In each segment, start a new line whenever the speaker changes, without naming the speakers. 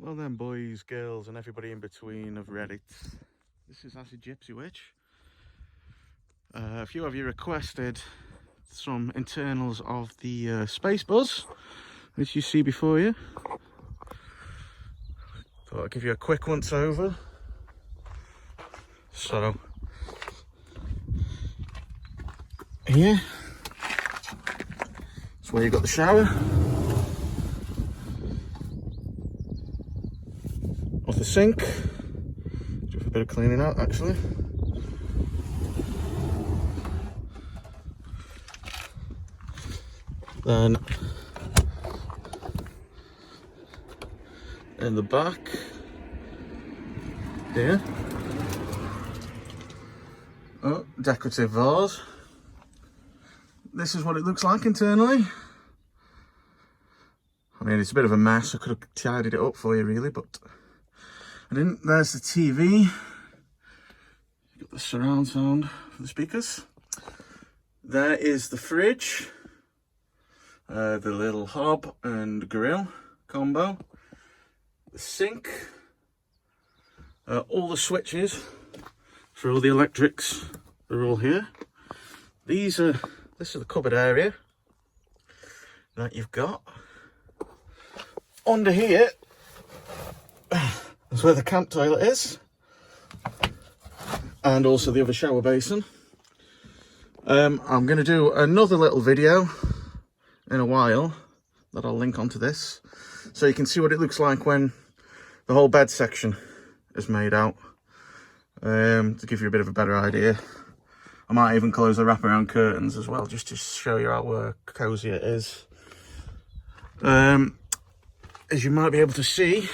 Well then, boys, girls and everybody in between of Reddit, this is Acid-Gypsy Witch. A few of you requested some internals of the SpaceBus, which you see before you. Thought I'd give you a quick once over. So, here, that's where you've got the shower. Off the sink, do a bit of cleaning out actually. Then in the back here, oh, decorative vase. This is what it looks like internally. I mean, it's a bit of a mess. I could have tidied it up for you really, but I didn't. There's the TV. You've got the surround sound for the speakers. There is the fridge. The little hob and grill combo. The sink. All the switches for all the electrics are all here. This is the cupboard area that you've got. Under here, that's where the camp toilet is, and also the other shower basin. I'm going to do another little video in a while that I'll link onto this, so you can see what it looks like when the whole bed section is made out, to give you a bit of a better idea. I might even close the wraparound curtains as well, just to show you how cosy it is. As you might be able to see,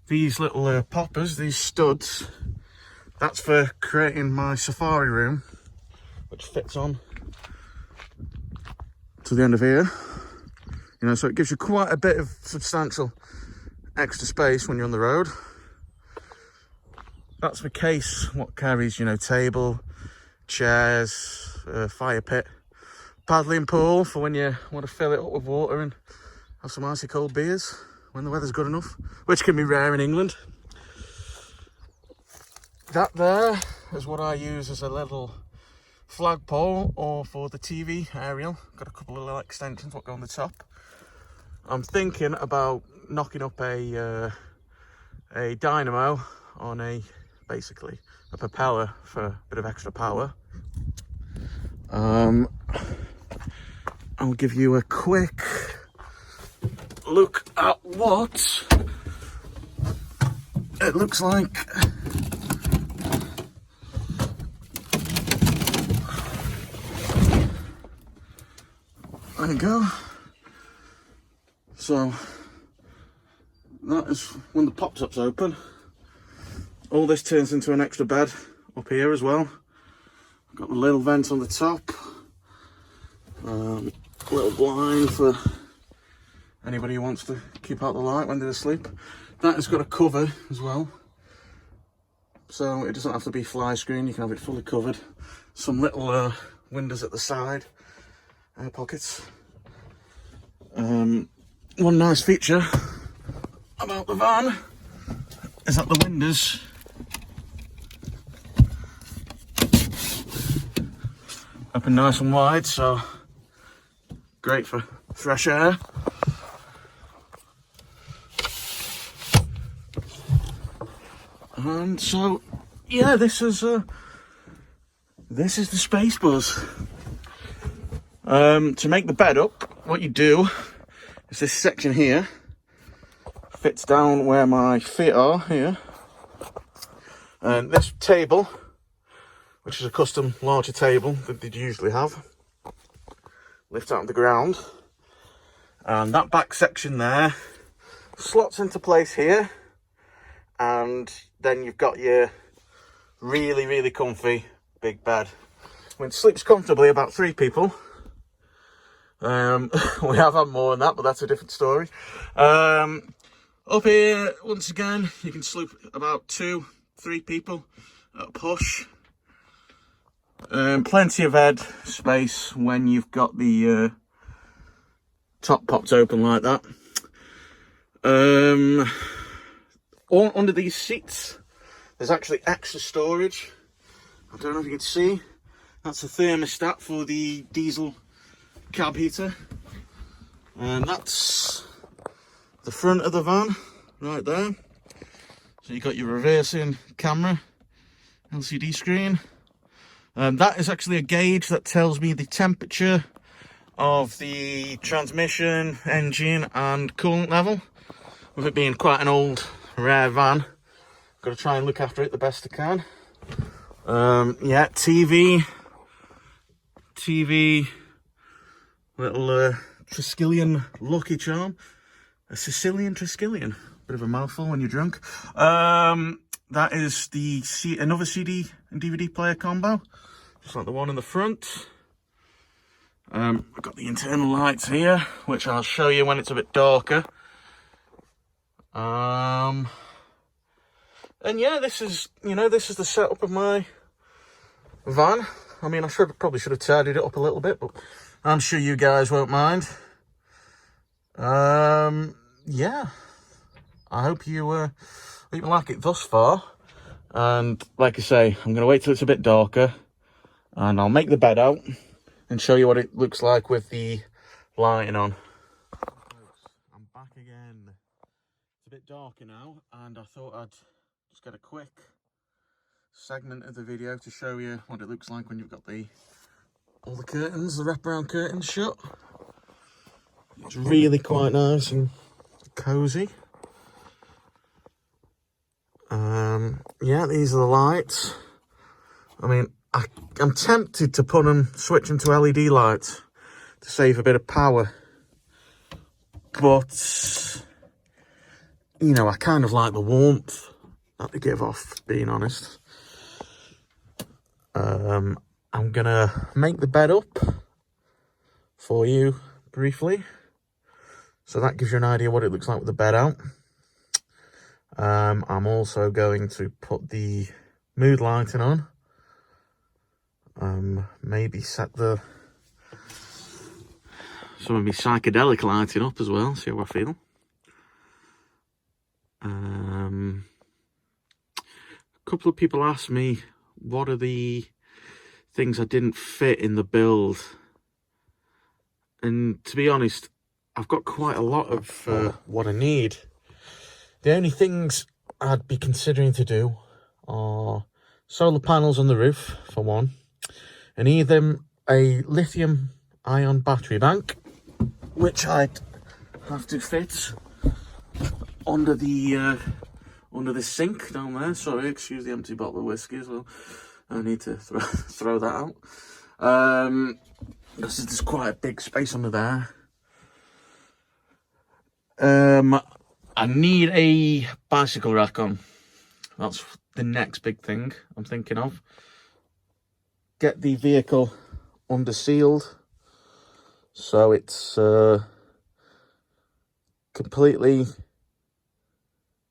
these little poppers, these studs, that's for creating my safari room, which fits on to the end of here. You know, so it gives you quite a bit of substantial extra space when you're on the road. That's the case what carries, you know, table, chairs, fire pit, paddling pool for when you want to fill it up with water and have some icy cold beers when the weather's good enough, which can be rare in England. That there is what I use as a little flagpole, or for the TV aerial. Got a couple of little extensions what go on the top. I'm thinking about knocking up a dynamo on basically a propeller for a bit of extra power. I'll give you a quick look at what it looks like. There you go. So that is when the pop top's open. All this turns into an extra bed up here as well. I've got the little vent on the top. Little blind for anybody who wants to keep out the light when they're asleep. That has got a cover as well, so it doesn't have to be fly screen. You can have it fully covered. Some little windows at the side, air pockets. One nice feature about the van is that the windows open nice and wide, so great for fresh air. And so, yeah, this is the SpaceBus. To make the bed up, what you do is this section here fits down where my feet are here, and this table, which is a custom larger table that they'd usually have, lifts out of the ground, and that back section there slots into place here, and then you've got your really comfy big bed. I mean, it sleeps comfortably about 3 people. We have had more than that, but that's a different story. Up here, once again, you can sleep about 2-3 people at a push. Plenty of head space when you've got the top popped open like that. All under these seats, there's actually extra storage. I don't know if you can see. That's a thermostat for the diesel cab heater. And that's the front of the van, right there. So you've got your reversing camera, LCD screen. That is actually a gauge that tells me the temperature of the transmission, engine and coolant level. With it being quite an old, rare van, got to try and look after it the best I can. Yeah, TV, little Triskelion Lucky Charm, a Sicilian Triskelion, bit of a mouthful when you're drunk. That is the another CD and DVD player combo, just like the one in the front. I've got the internal lights here, which I'll show you when it's a bit darker. And yeah, this is the setup of my van. I mean, I probably should have tidied it up a little bit, but I'm sure you guys won't mind. Yeah, I hope you like it thus far. And like I say, I'm going to wait till it's a bit darker, and I'll make the bed out and show you what it looks like with the lighting on. I'm back again. It's a bit darker now, and I thought I'd just get a quick segment of the video to show you what it looks like when you've got all the curtains, the wraparound curtains shut. It's really quite nice and cozy. Yeah, these are the lights. I mean, I'm tempted to switch them to LED lights to save a bit of power, but you know, I kind of like the warmth that they give off, being honest. I'm gonna make the bed up for you briefly, so that gives you an idea what it looks like with the bed out. I'm also going to put the mood lighting on. Maybe set some of my psychedelic lighting up as well, see how I feel. A couple of people asked me what are the things I didn't fit in the build, and to be honest, I've got quite a lot of what I need. The only things I'd be considering to do are solar panels on the roof, for one, and either a lithium-ion battery bank, which I'd have to fit under the sink down there. Sorry, excuse the empty bottle of whiskey as well. I need to throw that out. Because there's quite a big space under there. I need a bicycle rack on. That's the next big thing I'm thinking of. Get the vehicle under sealed, so it's completely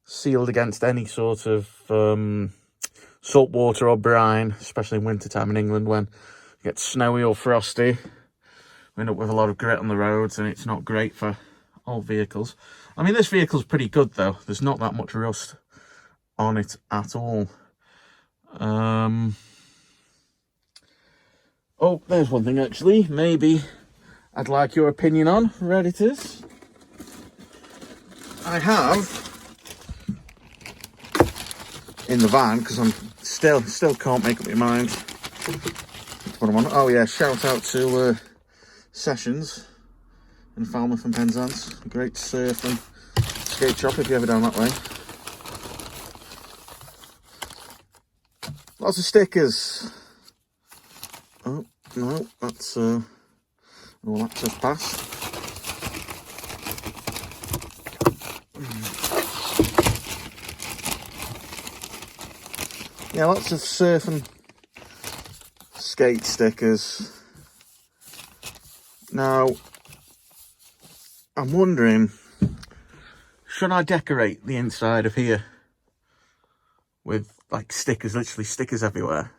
sealed against any sort of salt water or brine, especially in winter time in England when it gets snowy or frosty. We end up with a lot of grit on the roads, and it's not great for old vehicles. I mean, this vehicle's pretty good though. There's not that much rust on it at all. Oh, there's one thing actually, maybe I'd like your opinion on, Redditors. I have in the van, because I'm still can't make up my mind what I'm on. Oh yeah, shout out to Sessions in Falmouth and Penzance. Great surf and skate shop if you're ever down that way. Lots of stickers. Oh no, that's all access pass. Yeah, lots of surf and skate stickers. Now, I'm wondering, should I decorate the inside of here with like stickers, literally stickers everywhere?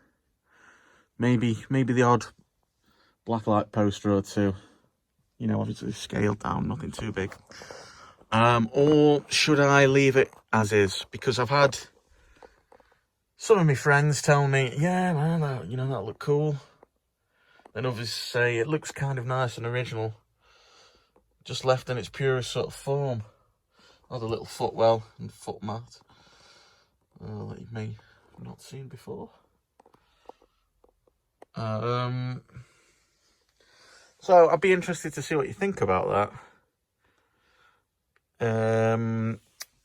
Maybe the odd blacklight poster or two. You know, obviously scaled down, nothing too big. Or should I leave it as is? Because I've had some of my friends tell me, yeah, man, that look cool. And others say it looks kind of nice and original, just left in its purest sort of form. Oh, the little footwell and foot mat that you may have not seen before. So I'd be interested to see what you think about that.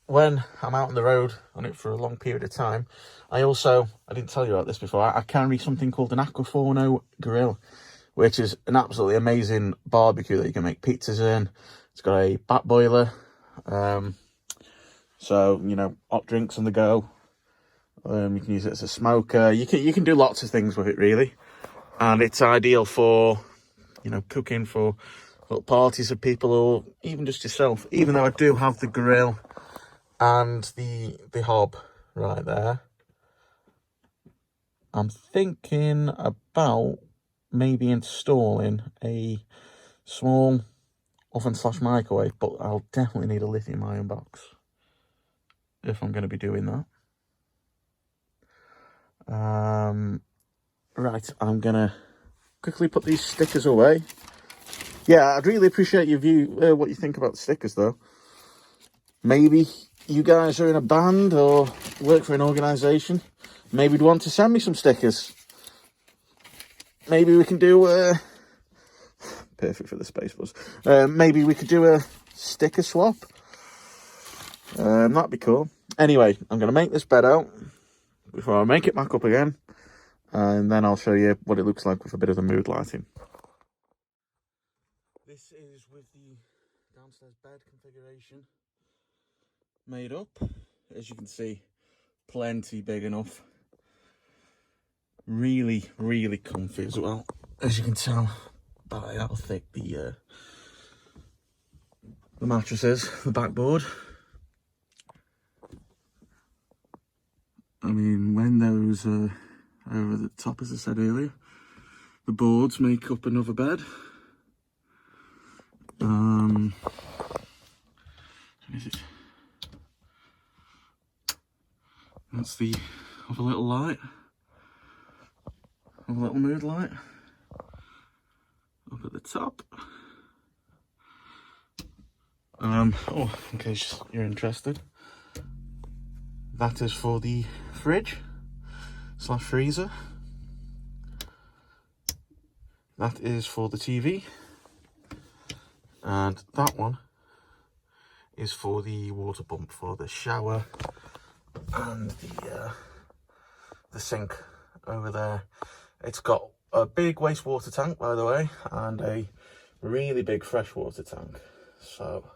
When I'm out on the road on it for a long period of time, I didn't tell you about this before, I carry something called an Aquaforno grill, which is an absolutely amazing barbecue that you can make pizzas in. It's got a back boiler, so, you know, hot drinks on the go. You can use it as a smoker. You can do lots of things with it, really. And it's ideal for, you know, cooking for little parties of people, or even just yourself. Even though I do have the grill and the hob right there, I'm thinking about maybe installing a small oven / microwave, but I'll definitely need a lithium ion box if I'm going to be doing that. Right, I'm gonna quickly put these stickers away. Yeah, I'd really appreciate your what you think about the stickers, though. Maybe you guys are in a band or work for an organisation. Maybe you'd want to send me some stickers. Maybe we can do perfect for the SpaceBus. Maybe we could do a sticker swap. That'd be cool. Anyway, I'm gonna make this bed out before I make it back up again, and then I'll show you what it looks like with a bit of the mood lighting. This is with the downstairs bed configuration made up. As you can see, plenty big enough. Really, really comfy as well, as you can tell by how thick the mattress is, the backboard. I mean, when those are over the top, as I said earlier, the boards make up another bed. Is it? That's the other little light, a little mood light up at the top. Oh, in case you're interested, that is for the fridge / freezer. That is for the TV, and that one is for the water pump for the shower and the sink over there. It's got a big wastewater tank, by the way, and a really big freshwater tank, so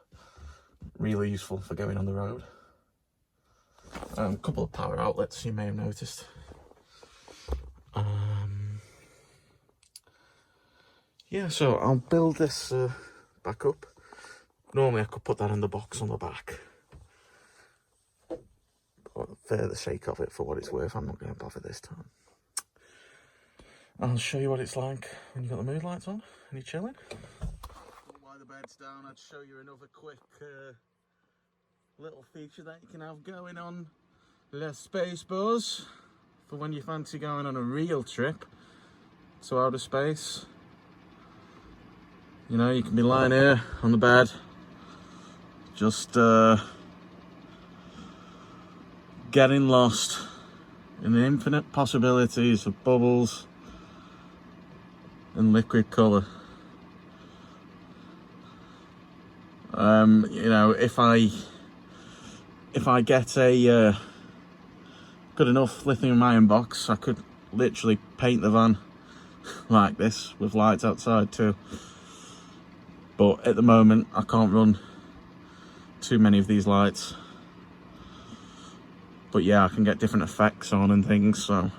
really useful for going on the road. A couple of power outlets you may have noticed. Yeah, so I'll build this back up. Normally I could put that in the box on the back, but for the sake of it, for what it's worth, I'm not going to bother this time. I'll show you what it's like when you've got the mood lights on and you're chilling. While the bed's down, I'd show you another quick little feature that you can have going on the SpaceBus for when you fancy going on a real trip to outer space. You know, you can be lying here on the bed, just getting lost in the infinite possibilities of bubbles and liquid colour. You know, if I get a good enough lithium ion box, I could literally paint the van like this with lights outside too. But at the moment, I can't run too many of these lights. But yeah, I can get different effects on and things, so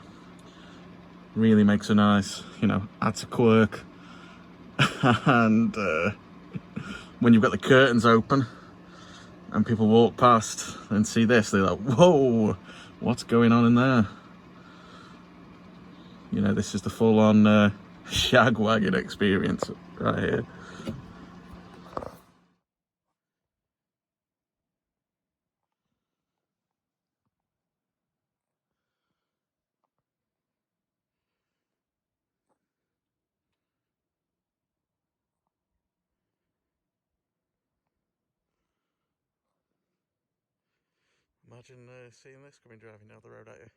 really makes a nice, you know, adds a quirk. And when you've got the curtains open and people walk past and see this, they're like, whoa, what's going on in there? You know, this is the full-on shag wagon experience right here. imagine seeing this coming driving down the road at you.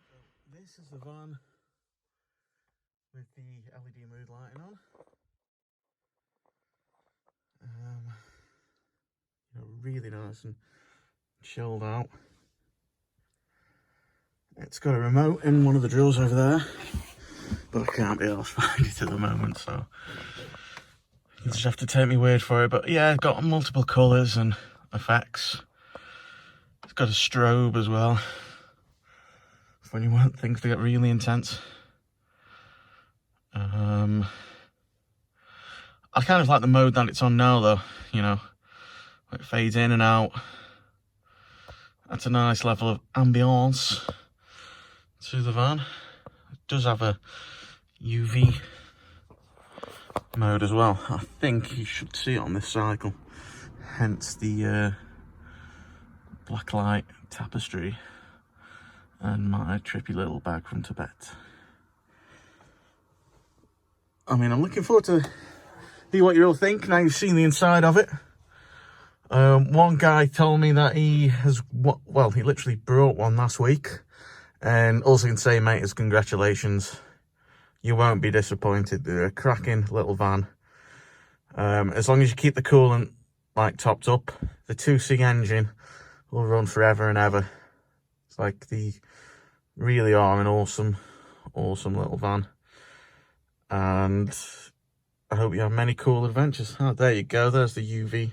So this is the van with the LED mood lighting on. You know, really nice and chilled out. It's got a remote in one of the drawers over there, but I can't be arsed find it at the moment, so you just have to take me word for it. But yeah, it's got multiple colours and effects. It's got a strobe as well, when you want things to get really intense. I kind of like the mode that it's on now though, you know, it fades in and out. That's a nice level of ambience to the van. It does have a UV mode as well. I think you should see it on this cycle, hence the blacklight tapestry and my trippy little bag from Tibet. I mean, I'm looking forward to see what you all think now you've seen the inside of it. One guy told me that he has, well, he literally brought one last week, and all I can say, mate, is congratulations. You won't be disappointed. They're a cracking little van. As long as you keep the coolant like topped up, the 2C engine will run forever and ever. It's like they really are an awesome little van. And I hope you have many cool adventures. Oh, there you go. There's the UV.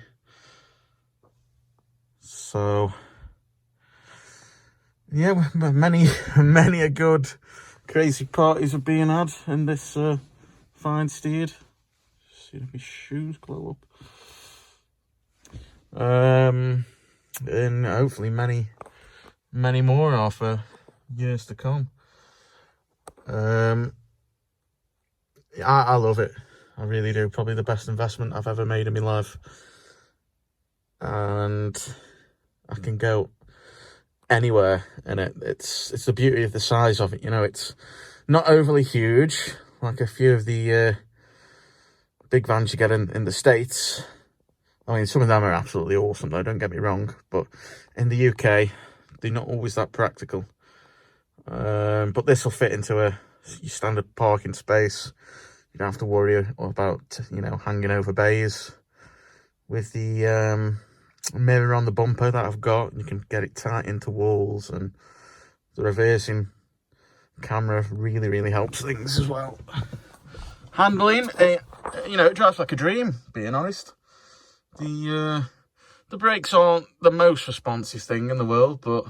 So, yeah, many a good crazy parties are being had in this fine steed. See if my shoes glow up. And hopefully many more are for years to come. I love it. I really do. Probably the best investment I've ever made in my life. And I can go anywhere in it. It's the beauty of the size of it. You know, it's not overly huge like a few of the big vans you get in the States. I mean, some of them are absolutely awesome though, don't get me wrong. But in the UK, they're not always that practical. But this will fit into your standard parking space. You don't have to worry about, you know, hanging over bays. With the mirror on the bumper that I've got, you can get it tight into walls, and the reversing camera really helps things as well. Handling, you know, it drives like a dream, being honest. The brakes aren't the most responsive thing in the world, but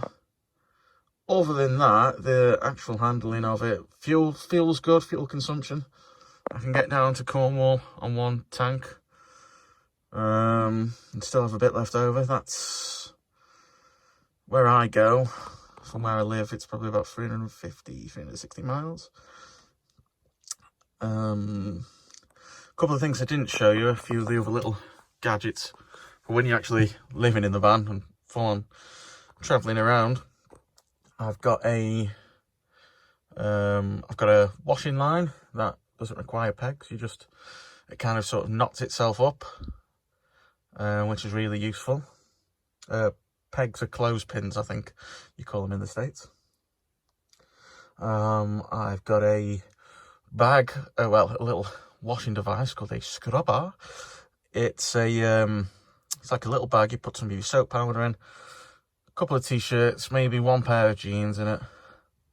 other than that, the actual handling of it, feels good, fuel consumption. I can get down to Cornwall on one tank. And still have a bit left over. That's where I go. From where I live, it's probably about 360 miles. A couple of things I didn't show you, a few of the other little gadgets for when you're actually living in the van and full on travelling around. I've got a washing line that doesn't require pegs. It kind of sort of knots itself up. Which is really useful. Pegs are clothespins, I think you call them in the States. I've got a bag, a little washing device called a scrubber. It's like a little bag. You put some of your soap powder in, a couple of t-shirts, maybe one pair of jeans in it,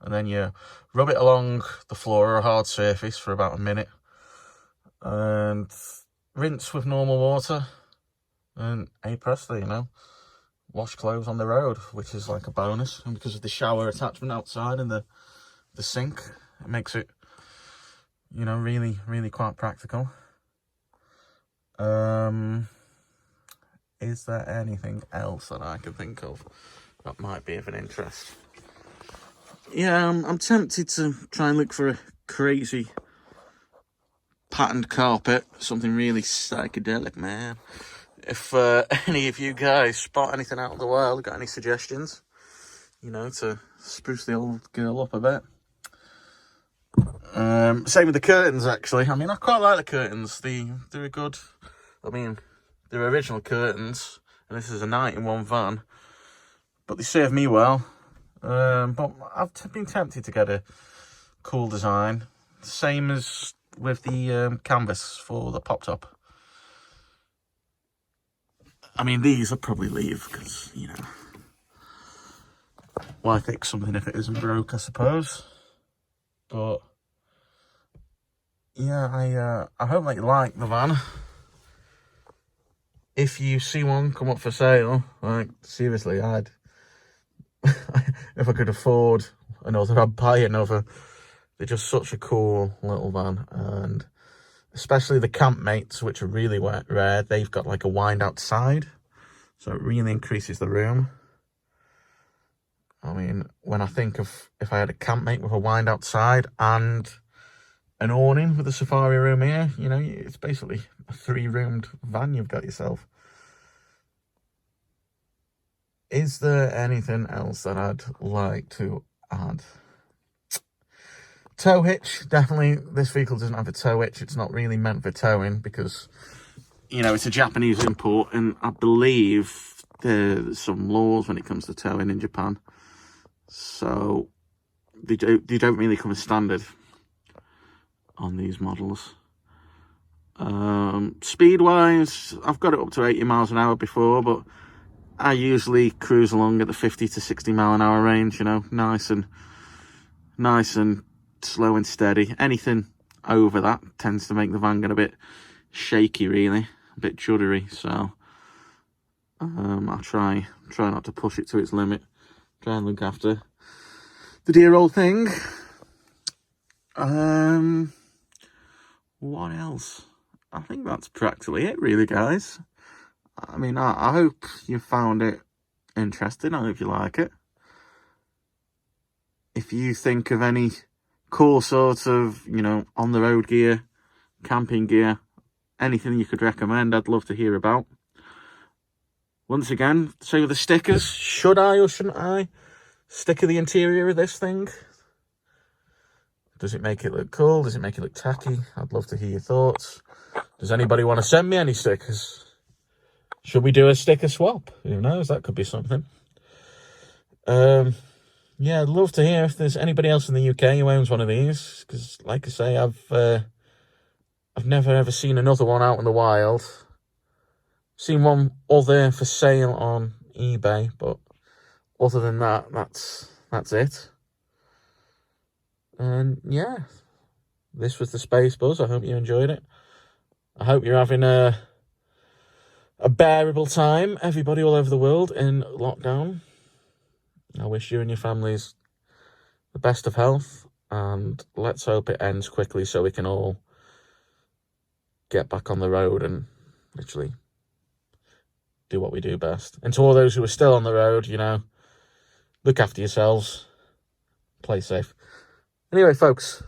and then you rub it along the floor or a hard surface for about a minute, and rinse with normal water. And hey presto, you know, wash clothes on the road, which is like a bonus. And because of the shower attachment outside and the sink, it makes it, you know, really quite practical. Is there anything else that I can think of that might be of an interest? Yeah, I'm tempted to try and look for a crazy patterned carpet, something really psychedelic, man. If any of you guys spot anything out of the wild, got any suggestions, you know, to spruce the old girl up a bit. Same with the curtains, actually. I mean, I quite like the curtains. They're good. I mean, they're original curtains, and this is a 91 van, but they serve me well. But I've been tempted to get a cool design, same as with the canvas for the pop top. I mean, these I'll probably leave because, you know, why fix something if it isn't broke, I suppose. But yeah, I hope that you like the van. If you see one come up for sale, like, seriously, I'd if I could afford another, I'd buy another. They're just such a cool little van, and especially the campmates, which are really rare, they've got like a wind out side, so it really increases the room. I mean, when I think of if I had a campmate with a wind out side and an awning with a safari room here, you know, it's basically a 3-roomed van you've got yourself. Is there anything else that I'd like to add? Tow hitch, definitely. This vehicle doesn't have a tow hitch. It's not really meant for towing because, you know, it's a Japanese import, and I believe there's some laws when it comes to towing in Japan. So they don't really come as standard on these models. Speed wise, I've got it up to 80 miles an hour before, but I usually cruise along at the 50 to 60 mile an hour range, you know, nice and slow and steady. Anything over that tends to make the van get a bit shaky, really, a bit juddery. So I try not to push it to its limit. Try and look after the dear old thing. What else? I think that's practically it, really, guys. I mean, I hope you found it interesting. I hope you like it. If you think of any cool sort of, you know, on-the-road gear, camping gear, anything you could recommend, I'd love to hear about. Once again, say with the stickers, should I or shouldn't I sticker the interior of this thing? Does it make it look cool? Does it make it look tacky? I'd love to hear your thoughts. Does anybody want to send me any stickers? Should we do a sticker swap? Who knows? That could be something. Yeah, I'd love to hear if there's anybody else in the UK who owns one of these. Because, like I say, I've never ever seen another one out in the wild. Seen one other for sale on eBay, but other than that, that's it. And yeah, this was the SpaceBus. I hope you enjoyed it. I hope you're having a bearable time, everybody all over the world in lockdown. I wish you and your families the best of health, and let's hope it ends quickly so we can all get back on the road and literally do what we do best. And to all those who are still on the road, you know, look after yourselves, play safe. Anyway, folks,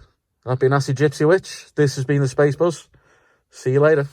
I've been Acid-Gypsy Witch. This has been the SpaceBus. See you later.